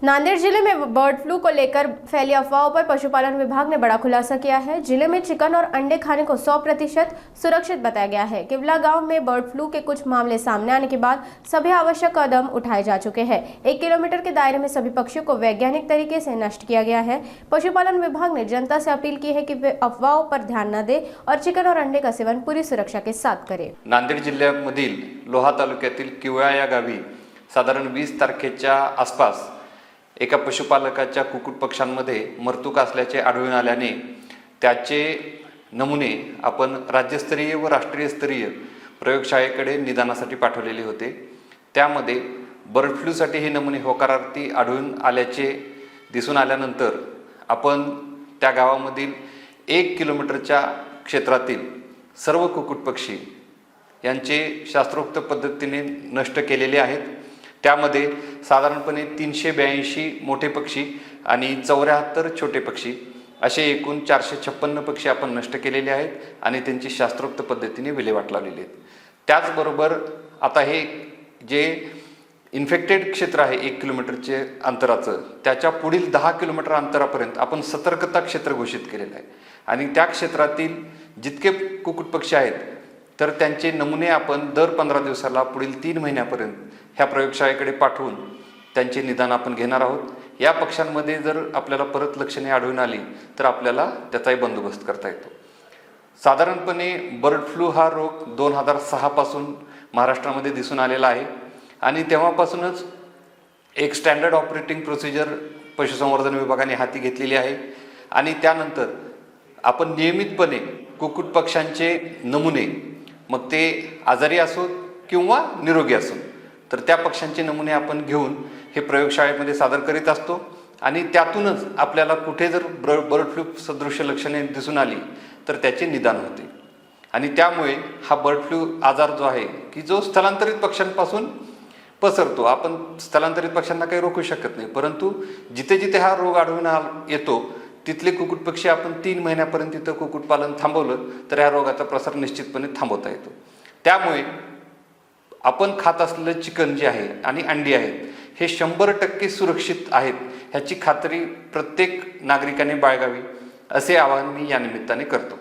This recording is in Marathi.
नांदेड़ जिले में बर्ड फ्लू को लेकर फैली अफवाहों पर पशुपालन विभाग ने बड़ा खुलासा किया है। जिले में चिकन और अंडे खाने को 100% सुरक्षित बताया गया है। किवला गांव में बर्ड फ्लू के कुछ मामले सामने आने के बाद सभी आवश्यक कदम उठाए जा चुके हैं। 1 किलोमीटर के दायरे में सभी पक्षियों को वैज्ञानिक तरीके से नष्ट किया गया है। पशुपालन विभाग ने जनता से अपील की है कि वे अफवाहों पर ध्यान न दे और चिकन और अंडे का सेवन पूरी सुरक्षा के साथ करे। नांदेड जिल्ह्यामधील लोहा तालुक्यातील किवळा या गावी साधारण 20 तारखेच्या आसपास एका पशुपालकाच्या कुक्कुट पक्ष्यांमध्ये मर्तुक असल्याचे आढळून आल्याने त्याचे नमुने आपण राज्यस्तरीय व राष्ट्रीय स्तरीय प्रयोगशाळेकडे निदानासाठी पाठवलेले होते। त्यामध्ये बर्ड फ्लूसाठी हे नमुने होकारार्थी आढळून आल्याचे दिसून आल्यानंतर आपण त्या गावामधील 1 किलोमीटरच्या क्षेत्रातील सर्व कुक्कुट पक्षी यांचे शास्त्रोक्त पद्धतीने नष्ट केलेले आहेत। त्यामध्ये साधारणपणे 382 मोठे पक्षी आणि 74 छोटे पक्षी असे एकूण 456 पक्षी आपण नष्ट केलेले आहेत आणि त्यांची शास्त्रोक्त पद्धतीने विल्हेवाट लावलेली आहे। त्याचबरोबर आता हे जे इन्फेक्टेड क्षेत्र आहे 1 किलोमीटरचे अंतराचं त्याच्या पुढील 10 किलोमीटर अंतरापर्यंत आपण सतर्कता क्षेत्र घोषित केलेलं आहे आणि त्या क्षेत्रातील जितके कुक्कुट पक्षी आहेत तर त्यांचे नमुने आपण दर 15 दिवसाला पुढील 3 महिन्यापर्यंत ह्या प्रयोगशाळेकडे पाठवून त्यांचे निदान आपण घेणार आहोत। या पक्ष्यांमध्ये जर आपल्याला परत लक्षणे आढळून आली तर आपल्याला त्याचाही बंदोबस्त करता येतो। साधारणपणे बर्ड फ्लू हा रोग 2006 पासून महाराष्ट्रामध्ये दिसून आलेला आहे आणि तेव्हापासूनच एक स्टँडर्ड ऑपरेटिंग प्रोसिजर पशुसंवर्धन विभागाने हाती घेतलेली आहे आणि त्यानंतर आपण नियमितपणे कुक्कुट पक्ष्यांचे नमुने मग ते आजारी असोत किंवा निरोगी असोत तर त्या पक्ष्यांचे नमुने आपण घेऊन हे प्रयोगशाळेमध्ये सादर करीत असतो आणि त्यातूनच आपल्याला कुठे जर बर्ड फ्लू सदृश लक्षणे दिसून आली तर त्याचे निदान होते आणि त्यामुळे हा बर्ड फ्लू आजार जो आहे की जो स्थलांतरित पक्ष्यांपासून पसरतो। आपण स्थलांतरित पक्ष्यांना काही रोखू शकत नाही, परंतु जिथे जिथे हा रोग आढळून येतो तिथले कुक्कुट पक्षी आपण 3 महिन्यापर्यंत तिथं कुक्कुटपालन थांबवलं तर या रोगाचा प्रसार निश्चितपणे थांबवता येतो। त्यामुळे आपण खात असलेलं चिकन जे आहे आणि अंडी आहेत हे 100% सुरक्षित आहेत ह्याची खात्री प्रत्येक नागरिकाने बाळगावी असे आवाहन मी या निमित्ताने करतो।